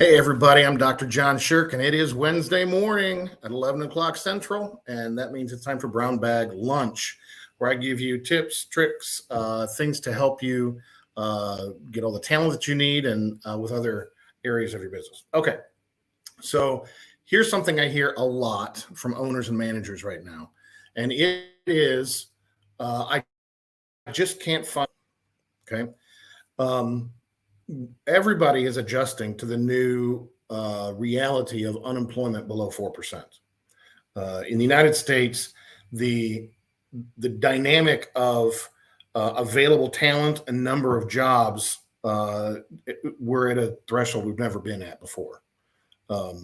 Hey, everybody, I'm Dr. John Sherk, and it is Wednesday morning at 11 o'clock Central, and that means it's time for Brown Bag Lunch, where I give you tips, tricks, things to help you get all the talent that you need and with other areas of your business. Okay, so here's something I hear a lot from owners and managers right now, and it is I just can't find, okay? Everybody is adjusting to the new reality of unemployment below 4%. In the United States, the dynamic of available talent and number of jobs, we're at a threshold we've never been at before. I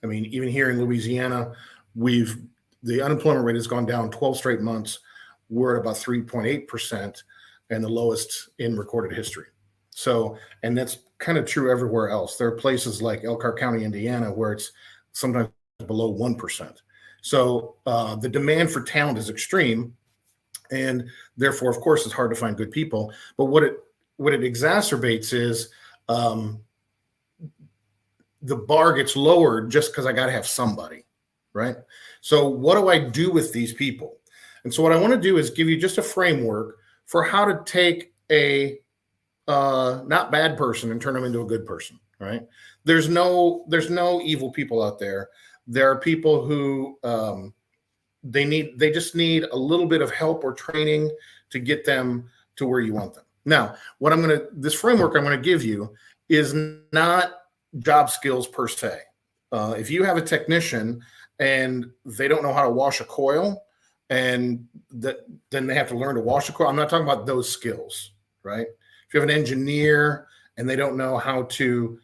mean, even here in Louisiana, the unemployment rate has gone down 12 straight months. We're at about 3.8% and the lowest in recorded history. So, and that's kind of true everywhere else. There are places like Elkhart County, Indiana, where it's sometimes below 1%. So the demand for talent is extreme, and therefore, of course, it's hard to find good people. But what it exacerbates is the bar gets lowered just because I got to have somebody, right? So what do I do with these people? And so what I want to do is give you just a framework for how to take a not bad person and turn them into a good person, right? There's no evil people out there. There are people who they just need a little bit of help or training to get them to where you want them. Now, this framework I'm going to give you is not job skills per se. If you have a technician and they don't know how to wash a coil, and then they have to learn to wash a coil, I'm not talking about those skills, right? If you have an engineer and they don't know how to,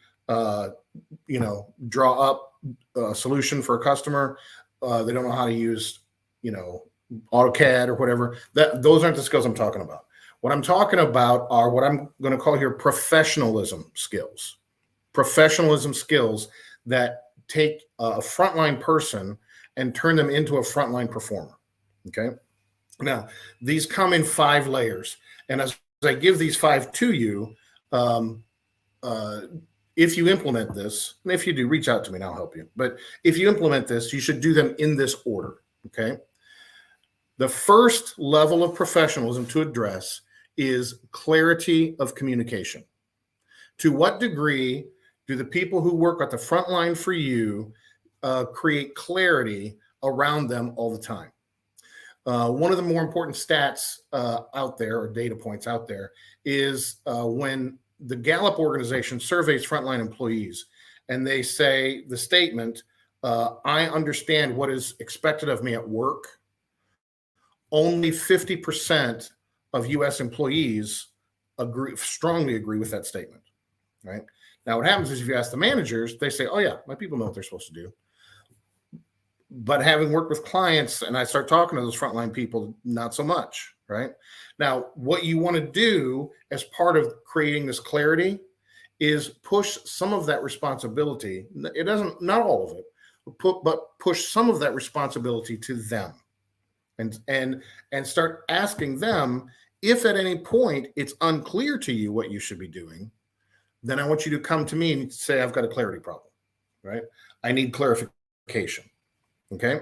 draw up a solution for a customer, they don't know how to use, AutoCAD or whatever, those aren't the skills I'm talking about. What I'm talking about are what I'm going to call here professionalism skills. Professionalism skills that take a frontline person and turn them into a frontline performer, okay? Now, these come in 5 layers, and as I give these 5 to you, if you implement this, and if you do, reach out to me and I'll help you. But if you implement this, you should do them in this order, okay? The first level of professionalism to address is clarity of communication. To what degree do the people who work at the front line for you create clarity around them all the time? One of the more important stats out there, or data points out there, is when the Gallup organization surveys frontline employees, and they say the statement, I understand what is expected of me at work, only 50% of U.S. employees strongly agree with that statement, right? Now, what happens is if you ask the managers, they say, oh, yeah, my people know what they're supposed to do. But having worked with clients and I start talking to those frontline people, not so much, right? Now, what you want to do as part of creating this clarity is push some of that responsibility. It doesn't, not all of it, but push some of that responsibility to them and start asking them if at any point it's unclear to you what you should be doing, then I want you to come to me and say, I've got a clarity problem, right? I need clarification. Okay.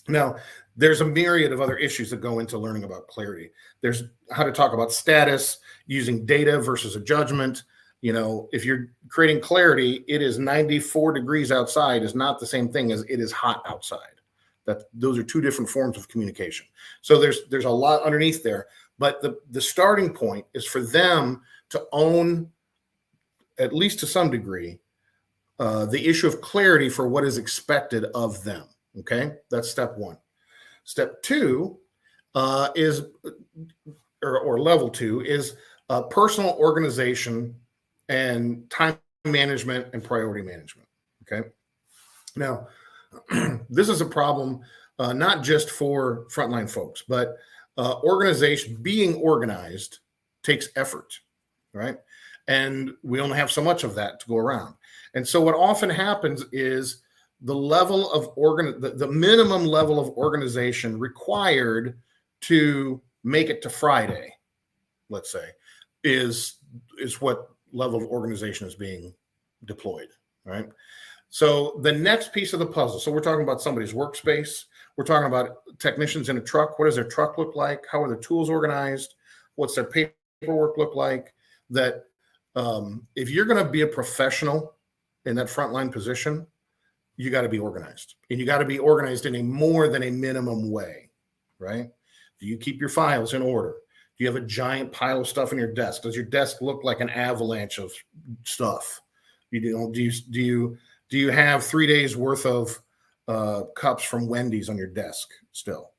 Now, there's a myriad of other issues that go into learning about clarity. There's how to talk about status, using data versus a judgment. If you're creating clarity, it is 94 degrees outside is not the same thing as it is hot outside. Those are 2 different forms of communication. So there's a lot underneath there. But the starting point is for them to own, at least to some degree, the issue of clarity for what is expected of them. Okay, that's step 1. Step 2 is, or level 2 is personal organization and time management and priority management. Okay, now this is a problem not just for frontline folks, but being organized takes effort, right? And we only have so much of that to go around. And so what often happens is the level of the minimum level of organization required to make it to Friday, let's say, is what level of organization is being deployed. right? So the next piece of the puzzle, so we're talking about somebody's workspace. We're talking about technicians in a truck. What does their truck look like? How are their tools organized? What's their paperwork look like? That if you're going to be a professional in that frontline position, you got to be organized, and you got to be organized in a more than a minimum way, right? Do you keep your files in order? Do you have a giant pile of stuff on your desk? Does your desk look like an avalanche of stuff? Do you have 3 days worth of cups from Wendy's on your desk still?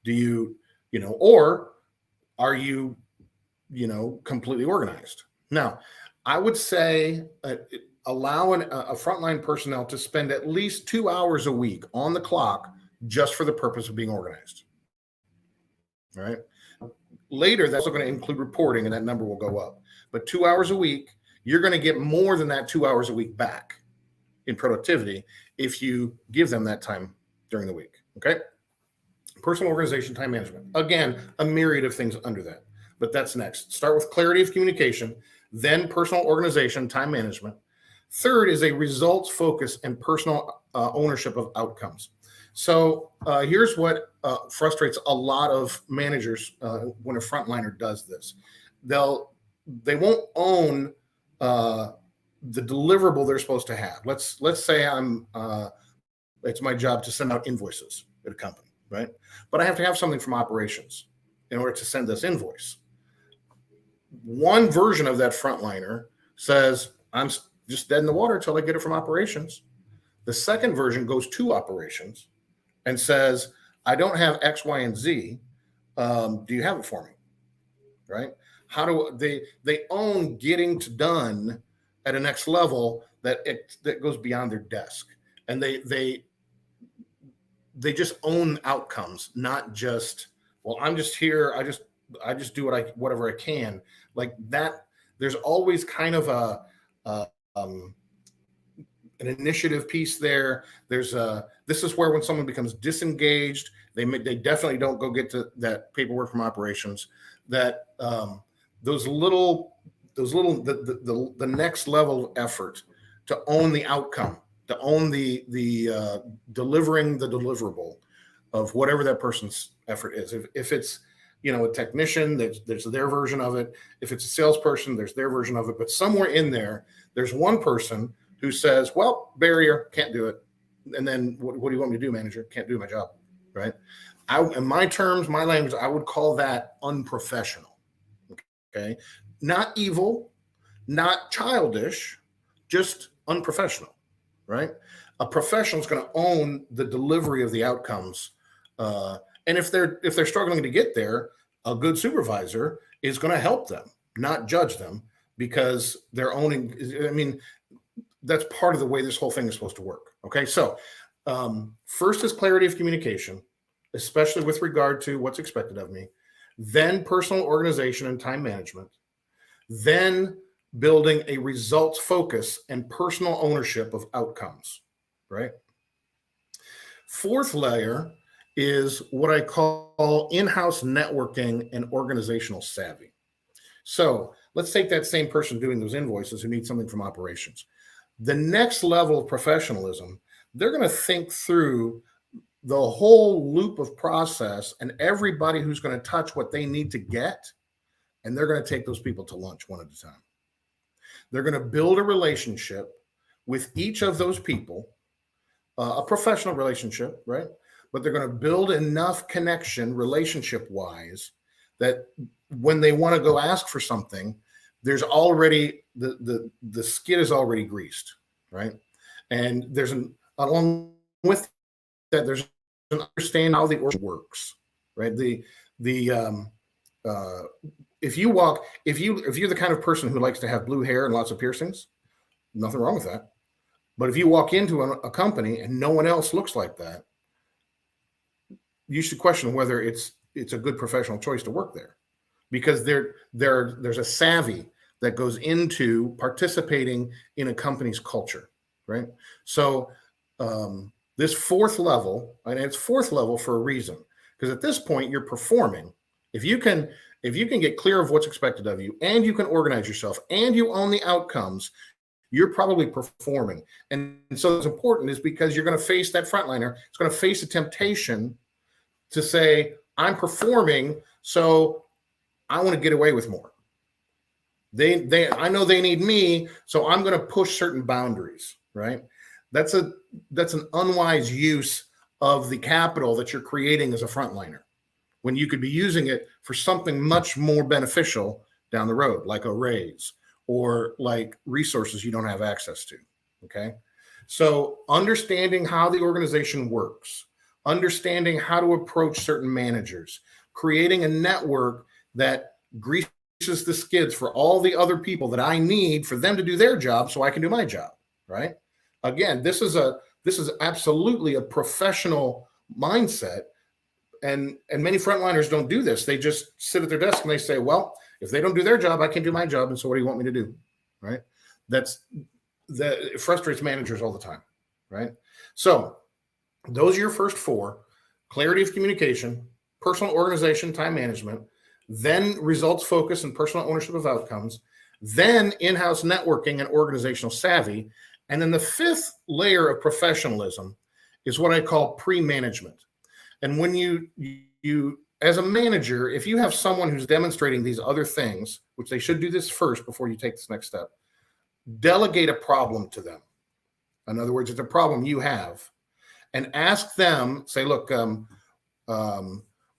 Do you, or are you, completely organized? Now, I would say allow a frontline personnel to spend at least 2 hours a week on the clock just for the purpose of being organized. All right. Later, that's going to include reporting, and that number will go up. But 2 hours a week, you're going to get more than that 2 hours a week back in productivity if you give them that time during the week. Okay. Personal organization, time management. Again, a myriad of things under that, but that's next. Start with clarity of communication, then personal organization, time management. Third is a results focus and personal ownership of outcomes. So here's what frustrates a lot of managers when a frontliner does this. They won't own the deliverable they're supposed to have. Let's say it's my job to send out invoices at a company, right? But I have to have something from operations in order to send this invoice. One version of that frontliner says, I'm just dead in the water until I get it from operations. The second version goes to operations and says, I don't have X, Y, and Z. Do you have it for me? Right? How do they own getting to done at a next level that goes beyond their desk, and they just own outcomes, not just, well, I'm just here. I just do whatever I can, like that. There's always kind of an initiative piece there. This is where when someone becomes disengaged, they definitely don't go get to that paperwork from operations. That the next level of effort to own the outcome, to own the delivering the deliverable of whatever that person's effort is. If it's a technician, there's their version of it. If it's a salesperson, there's their version of it. But somewhere in there's one person who says, well, barrier, can't do it. And then what do you want me to do, manager? Can't do my job, right? In my terms, my language, I would call that unprofessional, okay? Not evil, not childish, just unprofessional, right? A professional is going to own the delivery of the outcomes. And if they're struggling to get there, a good supervisor is going to help them, not judge them, because they're owning. I mean, that's part of the way this whole thing is supposed to work. Okay, so first is clarity of communication, especially with regard to what's expected of me. Then personal organization and time management. Then building a results focus and personal ownership of outcomes, right? Fourth layer is what I call in-house networking and organizational savvy. So let's take that same person doing those invoices who need something from operations. The next level of professionalism, they're going to think through the whole loop of process and everybody who's going to touch what they need to get, and they're going to take those people to lunch one at a time. They're going to build a relationship with each of those people, a professional relationship, right? But they're going to build enough connection relationship-wise that when they want to go ask for something, there's already the skid is already greased, right? And there's along with that, there's an understanding how the org works, right? If you're the kind of person who likes to have blue hair and lots of piercings, nothing wrong with that. But if you walk into a company and no one else looks like that, you should question whether it's a good professional choice to work there, because there's a savvy that goes into participating in a company's culture, right? So this fourth level, and it's fourth level for a reason, because at this point you're performing. If you can get clear of what's expected of you, and you can organize yourself, and you own the outcomes, you're probably performing. And so it's important is because you're going to face that frontliner. It's going to face a temptation to say, I'm performing, so I want to get away with more. I know they need me, so I'm going to push certain boundaries, right? That's an unwise use of the capital that you're creating as a frontliner, when you could be using it for something much more beneficial down the road, like a raise or like resources you don't have access to. Okay. So understanding how the organization works, understanding how to approach certain managers, creating a network that greases the skids for all the other people that I need for them to do their job so I can do my job. Right. Again, this is absolutely a professional mindset. And many frontliners don't do this. They just sit at their desk and they say, well, if they don't do their job, I can do my job. And so what do you want me to do? Right. It frustrates managers all the time. Right. So those are your first four: clarity of communication, personal organization, time management, then results focus and personal ownership of outcomes, then in-house networking and organizational savvy. And then the fifth layer of professionalism is what I call pre-management. And when you as a manager, if you have someone who's demonstrating these other things, which they should do this first before you take this next step, delegate a problem to them. In other words, it's a problem you have, and ask them, say, look,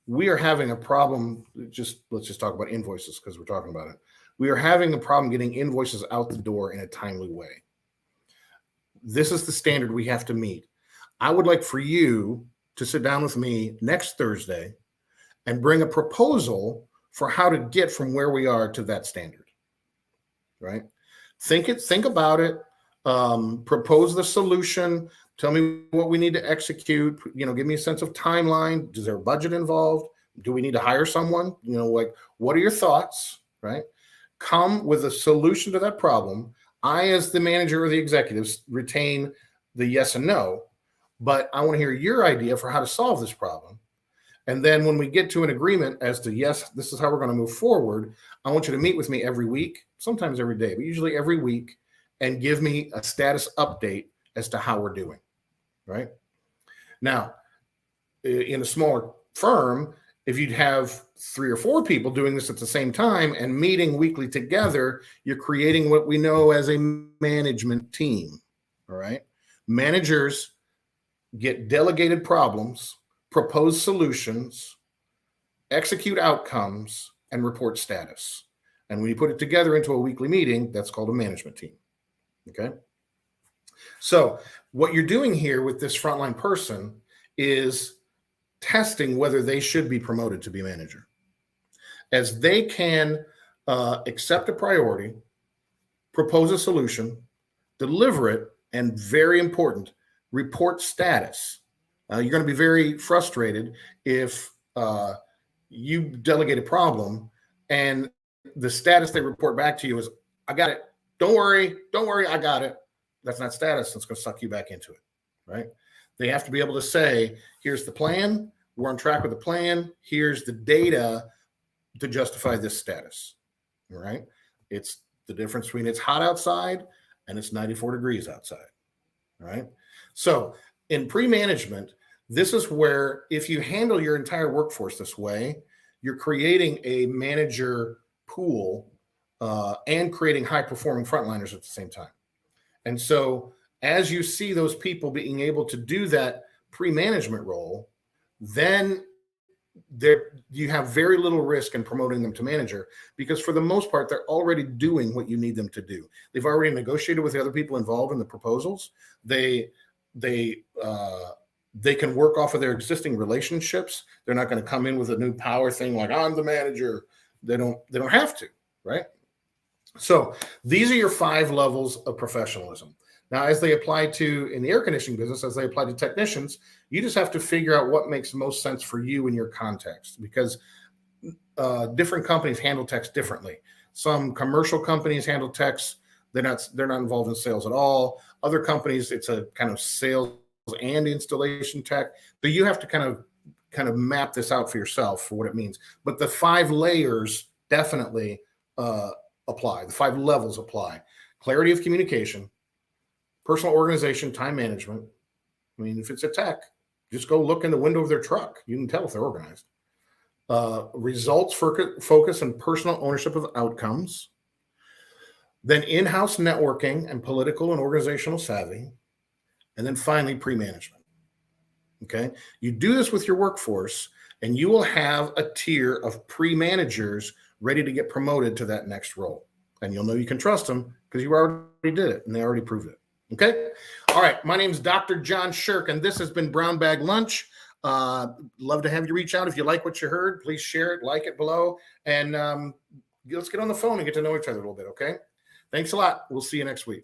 we are having a problem. Let's just talk about invoices because we're talking about it. We are having a problem getting invoices out the door in a timely way. This is the standard we have to meet. I would like for you to sit down with me next Thursday and bring a proposal for how to get from where we are to that standard. Right? Think about it, propose the solution, tell me what we need to execute, give me a sense of timeline. Is there a budget involved? Do we need to hire someone? What are your thoughts, right? Come with a solution to that problem. I, as the manager or the executives, retain the yes and no, but I want to hear your idea for how to solve this problem. And then when we get to an agreement as to, yes, this is how we're going to move forward, I want you to meet with me every week, sometimes every day, but usually every week, and give me a status update as to how we're doing, right? Now, in a smaller firm, if you'd have 3 or 4 people doing this at the same time and meeting weekly together, you're creating what we know as a management team, all right? Managers get delegated problems, propose solutions, execute outcomes, and report status. And when you put it together into a weekly meeting, that's called a management team. Okay. So what you're doing here with this frontline person is testing whether they should be promoted to be manager, as they can accept a priority, propose a solution, deliver it, and very important, report status. You're going to be very frustrated if you delegate a problem and the status they report back to you is, I got it. Don't worry, I got it. That's not status. It's going to suck you back into it, right? They have to be able to say, here's the plan. We're on track with the plan. Here's the data to justify this status, all right? It's the difference between it's hot outside and it's 94 degrees outside, all right? So in pre-management, this is where if you handle your entire workforce this way, you're creating a manager pool and creating high-performing frontliners at the same time. And so as you see those people being able to do that pre-management role, then you have very little risk in promoting them to manager, because for the most part, they're already doing what you need them to do. They've already negotiated with the other people involved in the proposals. They can work off of their existing relationships. They're not going to come in with a new power thing like, I'm the manager. They don't have to, right? So these are your 5 levels of professionalism. Now, as they apply to, in the air conditioning business, as they apply to technicians, you just have to figure out what makes most sense for you in your context, because different companies handle techs differently. Some commercial companies handle techs. They're not involved in sales at all. Other companies, it's a kind of sales and installation tech. So you have to kind of map this out for yourself for what it means. But the 5 layers definitely apply. The 5 levels apply. clarity of communication, personal organization, time management. I mean, if it's a tech, just go look in the window of their truck. You can tell if they're organized. Results focus and personal ownership of outcomes. Then in-house networking and political and organizational savvy. And then finally, pre-management. Okay. You do this with your workforce, and you will have a tier of pre-managers ready to get promoted to that next role. And you'll know you can trust them because you already did it and they already proved it. Okay. All right. My name's Dr. John Sherk, and this has been Brown Bag Lunch. Love to have you reach out. If you like what you heard, please share it, like it below, and let's get on the phone and get to know each other a little bit. Okay. Thanks a lot. We'll see you next week.